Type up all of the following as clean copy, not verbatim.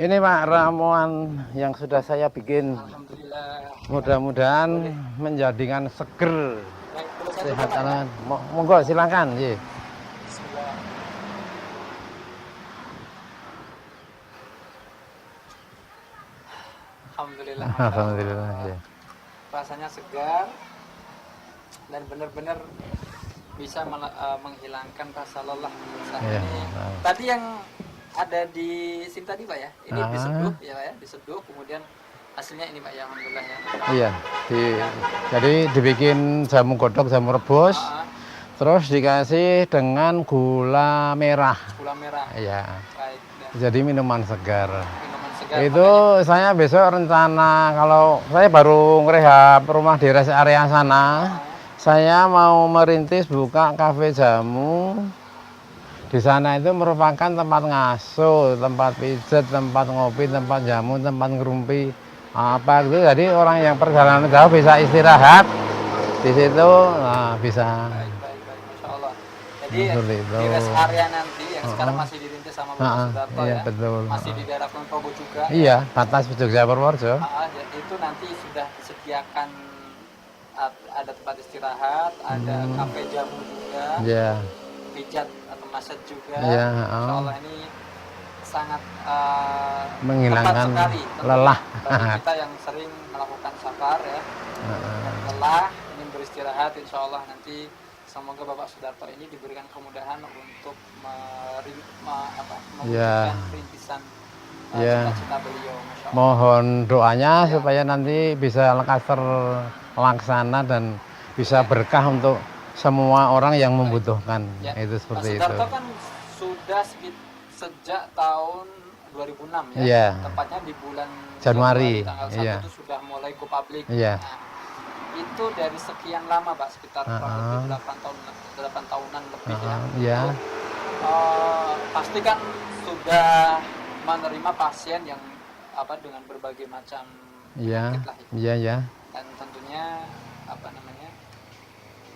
Ini Pak ramuan yang sudah saya bikin. Alhamdulillah. Mudah-mudahan menjadikan seger Baik, boleh saya sehat. coba, Pak, ya? Monggo silakan. Ye. Bismillah. Alhamdulillah, Masya Allah. Alhamdulillah. Ya. Rasanya segar dan benar-benar bisa menghilangkan rasa lelah. Iya. Ini tadi yang ada di sini tadi Pak ya, ini diseduh ya Pak ya, diseduh kemudian hasilnya ini Pak ya, Alhamdulillah ya. Iya. Jadi dibikin jamu godok, jamu rebus, terus dikasih dengan gula merah. Gula merah. Iya. Baik. Jadi minuman segar. Minuman segar. Itu makanya. Saya besok rencana kalau saya baru ngerehab rumah di rest area sana. Saya mau merintis buka kafe jamu. Di sana itu merupakan tempat ngasuh, tempat pijat, tempat ngopi, tempat jamu, tempat ngerumpi, apa gitu. Jadi orang yang perjalanan jauh bisa istirahat di situ, nah, bisa. Baik, Masya Allah. Jadi di rest area nanti yang sekarang masih dirintis sama Bapak Sudarto iya, ya, betul. masih di daerah Kulon Progo juga. Iya, batas Jogja Purworejo. Itu nanti sudah disediakan ada tempat istirahat, ada kafe jamu juga, pijat atau massage juga. Insya Allah ini sangat menghilangkan sekali, lelah bagi kita yang sering melakukan safar ya, dan lelah ingin beristirahat. Insya Allah nanti semoga Bapak Sudarto ini diberikan kemudahan untuk mewujudkan perintisan cita-cita beliau. Masya Allah. Mohon doanya supaya nanti bisa lekas terlaksana dan bisa berkah untuk semua orang yang membutuhkan. Itu seperti itu. Pak Sudarto kan sudah sejak tahun 2006 ya, tepatnya di bulan Januari tanggal 1 itu sudah mulai go public. Nah, itu dari sekian lama Pak, sekitar kurang lebih 8 tahunan lebih ya. Pasti kan sudah menerima pasien yang dengan berbagai macam penyakit lah itu. Dan tentunya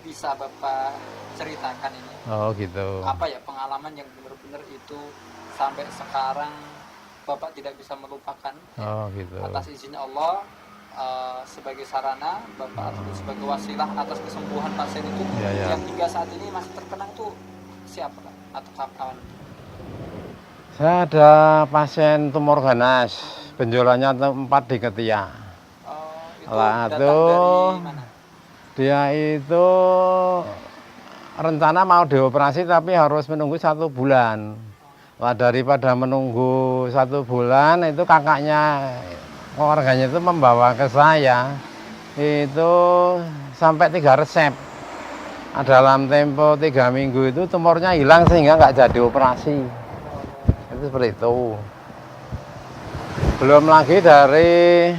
bisa Bapak ceritakan ini. Oh gitu. Apa ya pengalaman yang benar-benar itu sampai sekarang Bapak tidak bisa melupakan. Oh gitu. Atas izinnya Allah, sebagai sarana Bapak sebagai wasilah atas kesembuhan pasien itu. Yang hingga saat ini masih terkenang tuh siapa Pak? Atau kawan? Saya ada pasien tumor ganas, benjolannya 4 di ketiak. Itu datang dari mana? Dia itu rencana mau dioperasi tapi harus menunggu 1 bulan. Lah daripada menunggu 1 bulan, itu kakaknya keluarganya itu membawa ke saya itu sampai 3 resep. Dalam tempo 3 minggu itu tumornya hilang sehingga nggak jadi operasi. Itu seperti itu. Belum lagi dari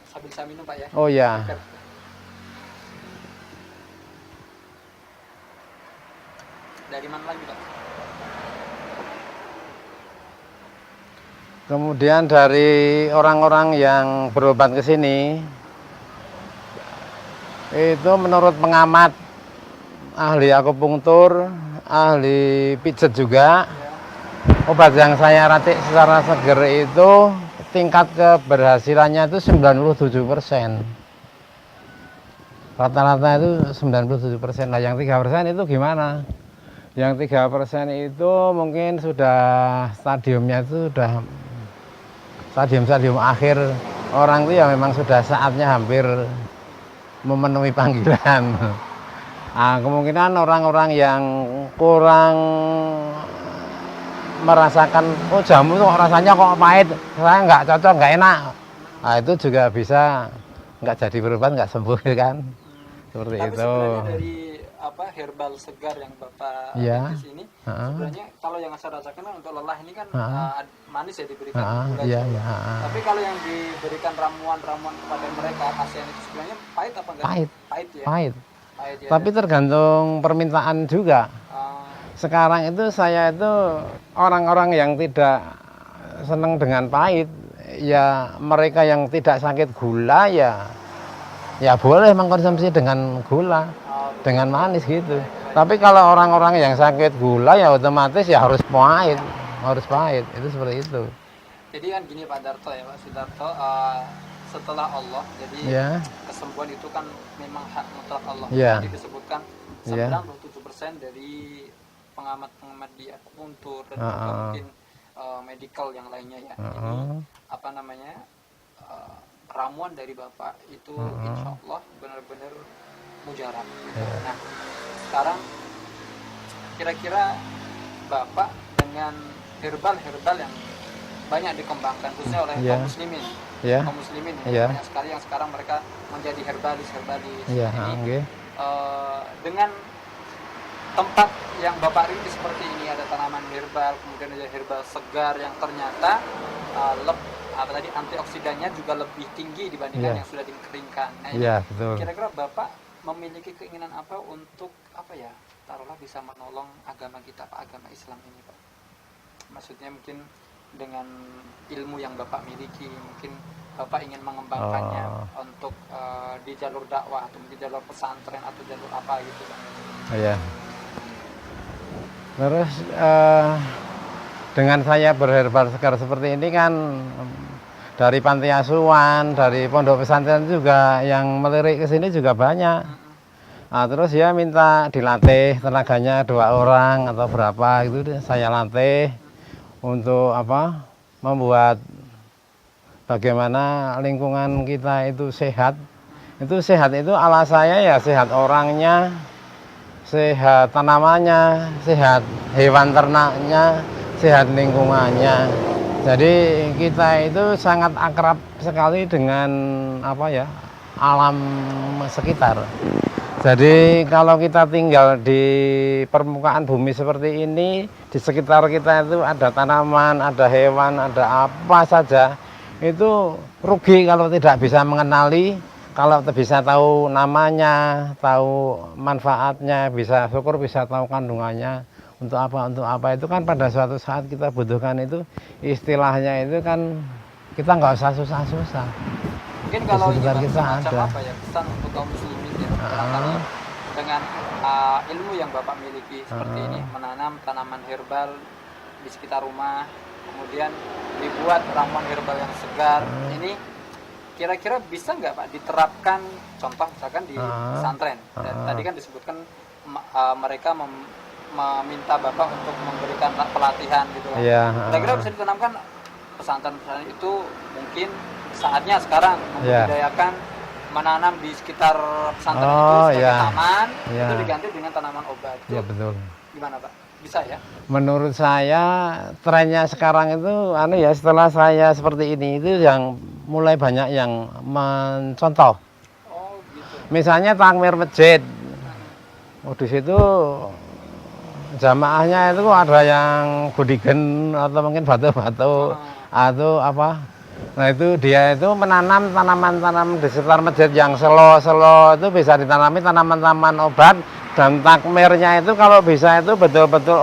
sambil saya minum Pak ya. Oh ya. Dari mana lagi Pak? Kemudian dari orang-orang yang berobat ke sini, itu menurut pengamat, ahli akupunktur, ahli pijat juga, obat yang saya racik secara seger itu tingkat keberhasilannya itu 97%. Rata-rata itu 97%. Nah yang 3% itu gimana? Yang 3% itu mungkin sudah stadiumnya itu sudah stadium akhir, orang itu ya memang sudah saatnya hampir memenuhi panggilan. Nah, kemungkinan orang-orang yang kurang merasakan, oh jamu tuh rasanya kok pahit, saya nggak cocok, nggak enak. Nah itu juga bisa nggak jadi berobat, nggak sembuh kan. Seperti tapi itu. Sebenarnya dari herbal segar yang Bapak rintis ini, sebenarnya kalau yang saya rasakan untuk lelah ini kan manis ya diberikan gula. Tapi kalau yang diberikan ramuan-ramuan kepada mereka pasien itu sebenarnya pahit apa enggak? Pahit ya. Pahit ya. Tapi tergantung permintaan juga. Sekarang itu saya itu orang-orang yang tidak senang dengan pahit, ya mereka yang tidak sakit gula ya boleh mengkonsumsi dengan gula, dengan manis gitu. Tapi kalau orang-orang yang sakit gula ya otomatis ya harus pahit. harus pahit, itu seperti itu. Jadi kan gini Pak Darto ya Pak Sudarto, setelah Allah, jadi kesembuhan itu kan memang hak mutlak Allah. Jadi disebutkan 97% dari pengamat-pengamat di akupuntur dan juga mungkin medical yang lainnya ya. Ini apa namanya, ramuan dari Bapak itu insya Allah benar-benar mujarab. Nah sekarang kira-kira Bapak dengan herbal yang banyak dikembangkan khususnya oleh kaum muslimin, kaum muslimin ya, banyak sekali yang sekarang mereka menjadi herbalis ini, dengan tempat yang Bapak rintis seperti ini, ada tanaman herbal, kemudian ada herbal segar yang ternyata antioksidannya juga lebih tinggi dibandingkan yang sudah dikeringkan. Nah, betul. Kira-kira Bapak memiliki keinginan apa untuk taruhlah bisa menolong agama kita Pak, agama Islam ini Pak? Maksudnya mungkin dengan ilmu yang Bapak miliki, mungkin Bapak ingin mengembangkannya untuk di jalur dakwah atau di jalur pesantren atau jalur apa gitu Pak? Iya. Terus dengan saya berherbal segar seperti ini kan dari panti asuhan, dari pondok pesantren juga yang melirik ke sini juga banyak. Nah, terus dia minta dilatih tenaganya 2 orang atau berapa gitu, saya latih untuk membuat bagaimana lingkungan kita itu sehat. Itu sehat itu ala saya ya sehat orangnya, sehat tanamannya, sehat hewan ternaknya, sehat lingkungannya. Jadi kita itu sangat akrab sekali dengan alam sekitar. Jadi kalau kita tinggal di permukaan bumi seperti ini, di sekitar kita itu ada tanaman, ada hewan, ada apa saja, itu rugi kalau tidak bisa mengenali. Kalau bisa tahu namanya, tahu manfaatnya, bisa syukur, bisa tahu kandungannya untuk apa itu kan pada suatu saat kita butuhkan itu, istilahnya itu kan kita nggak usah susah-susah. Mungkin kalau ini semacam pesan untuk kaum muslimin ya, dengan ilmu yang Bapak miliki seperti ini, menanam tanaman herbal di sekitar rumah, kemudian dibuat ramuan herbal yang segar, ini kira-kira bisa nggak Pak diterapkan, contoh misalkan di pesantren, dan tadi kan disebutkan mereka meminta Bapak untuk memberikan pelatihan gitu kan. Kira-kira bisa ditanamkan pesantren itu mungkin saatnya sekarang membudidayakan menanam di sekitar pesantren itu sebagai taman, itu diganti dengan tanaman obat. Iya betul. Gimana Pak? Bisa ya? Menurut saya trennya sekarang itu setelah saya seperti ini itu yang mulai banyak yang mencontoh. Gitu. Misalnya takmir masjid. Di situ jamaahnya itu ada yang gudigen atau mungkin batu-batu atau apa. Nah itu dia itu menanam tanaman-tanaman di sekitar masjid yang selo-selo itu bisa ditanami tanaman-tanaman obat. Dan takmirnya itu kalau bisa itu betul-betul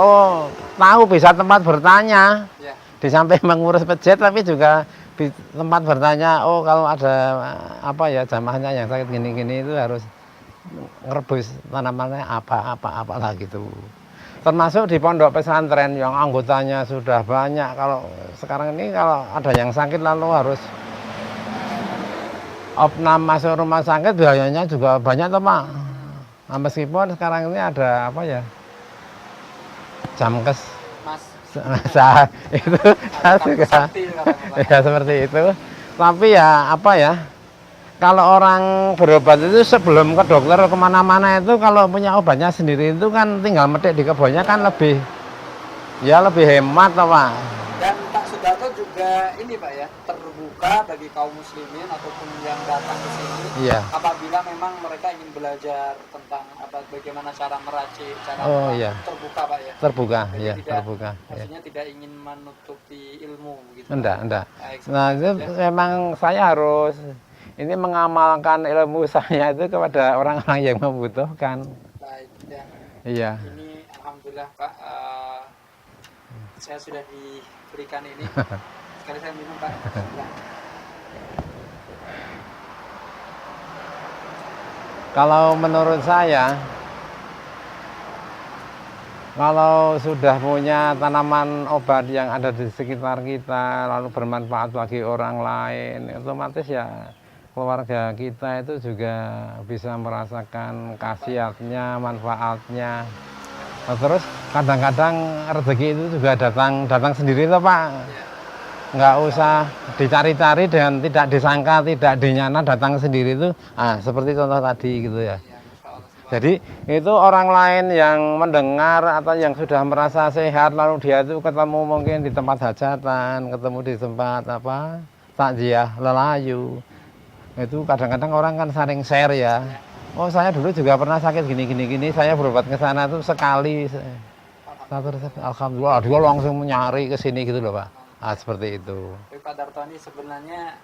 tahu bisa tempat bertanya di samping mengurus masjid, tapi juga tempat bertanya kalau ada jamaahnya yang sakit gini-gini itu harus ngerebus tanamannya apa lah gitu. Termasuk di pondok pesantren yang anggotanya sudah banyak, kalau sekarang ini kalau ada yang sakit lalu harus opnam masuk rumah sakit, biayanya juga banyak toh Pak. Nah, meskipun sekarang ini ada Jamkes, itu juga ya seperti itu. Tapi kalau orang berobat itu sebelum ke dokter kemana-mana itu kalau punya obatnya sendiri itu kan tinggal metik di kebunnya kan lebih hemat toh Pak. Dan Pak Sudarto juga ini Pak ya, terbuka bagi kaum muslimin ataupun yang datang ke sini apabila memang mereka ingin belajar tentang bagaimana cara meracik, terbuka Pak ya. Terbuka, terbuka. Maksudnya tidak ingin menutupi ilmu begitu. Enggak. Nah, itu memang saya harus mengamalkan ilmu saya itu kepada orang-orang yang membutuhkan. Baik, ya. Iya. Ini alhamdulillah Pak, saya sudah diberikan ini. Sekali saya minum Pak. Kalau menurut saya Kalau sudah punya tanaman obat yang ada di sekitar kita, lalu bermanfaat bagi orang lain, otomatis ya keluarga kita itu juga bisa merasakan khasiatnya, manfaatnya. Nah, terus kadang-kadang rezeki itu juga datang sendiri toh Pak. Nggak usah dicari-cari dan tidak disangka, tidak dinyana, datang sendiri itu. Seperti contoh tadi gitu ya. Jadi itu orang lain yang mendengar atau yang sudah merasa sehat lalu dia itu ketemu mungkin di tempat hajatan, ketemu di tempat takziah lelayu. Itu kadang-kadang orang kan saling share ya. Oh saya dulu juga pernah sakit gini, saya berobat ke sana tuh sekali. Alhamdulillah dia langsung nyari ke sini gitu loh Pak. Seperti itu. Pak Darto ini sebenarnya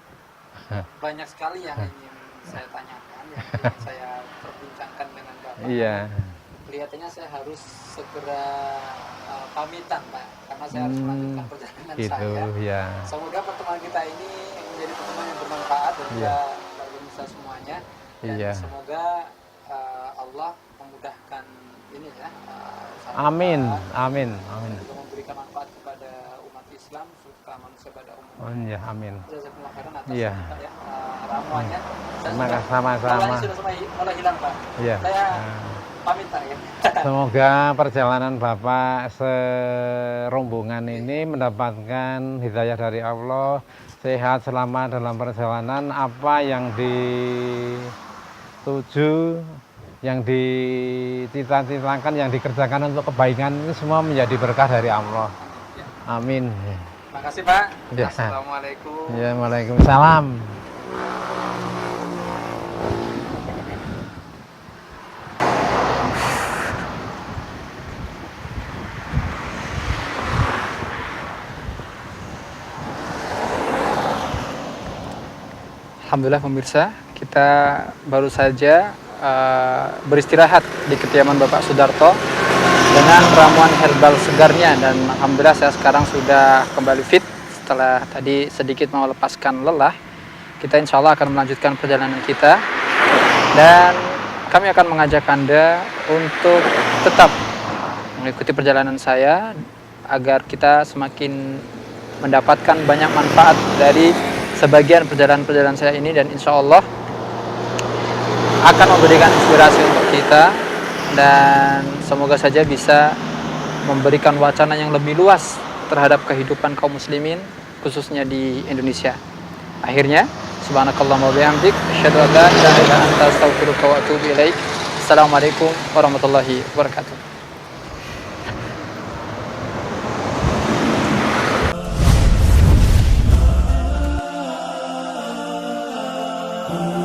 banyak sekali yang ingin saya tanyakan, yang ingin saya perbincangkan dengan Bapak. Iya. Kelihatannya saya harus segera pamitan Pak, karena saya harus melanjutkan perjalanan saya. Ya. Semoga pertemuan kita ini menjadi pertemuan yang bermanfaat dan juga bagi kita semuanya. Dan semoga Allah memudahkan ini ya. Amin. Untuk memberikan manfaat kepada umat Islam, serta manusia pada umumnya. Iya, amin. Jazakumullah khairan atas ramuannya. Sama-sama. Sudah mulai hilang Pak. Iya. Saya pamit Pak ya. Semoga perjalanan Bapak serombongan ini mendapatkan hidayah dari Allah, sehat selama dalam perjalanan, apa yang dituju, yang dicita-citakan, yang dikerjakan untuk kebaikan ini semua menjadi berkah dari Allah. Amin. Terima kasih Pak. Ya. Assalamualaikum. Ya, waalaikumsalam. Alhamdulillah pemirsa, kita baru saja beristirahat di kediaman Bapak Sudarto dengan ramuan herbal segarnya, dan alhamdulillah saya sekarang sudah kembali fit setelah tadi sedikit melepaskan lelah. Kita insya Allah akan melanjutkan perjalanan kita, dan kami akan mengajak Anda untuk tetap mengikuti perjalanan saya agar kita semakin mendapatkan banyak manfaat dari sebagian perjalanan-perjalanan saya ini, dan insya Allah akan memberikan inspirasi untuk kita, dan semoga saja bisa memberikan wacana yang lebih luas terhadap kehidupan kaum muslimin, khususnya di Indonesia. Akhirnya, subhanakallahumma wa bihamdik, asyhadu an la ilaha illa anta, astaghfiruka wa atubu ilaik. Assalamualaikum warahmatullahi wabarakatuh. Oh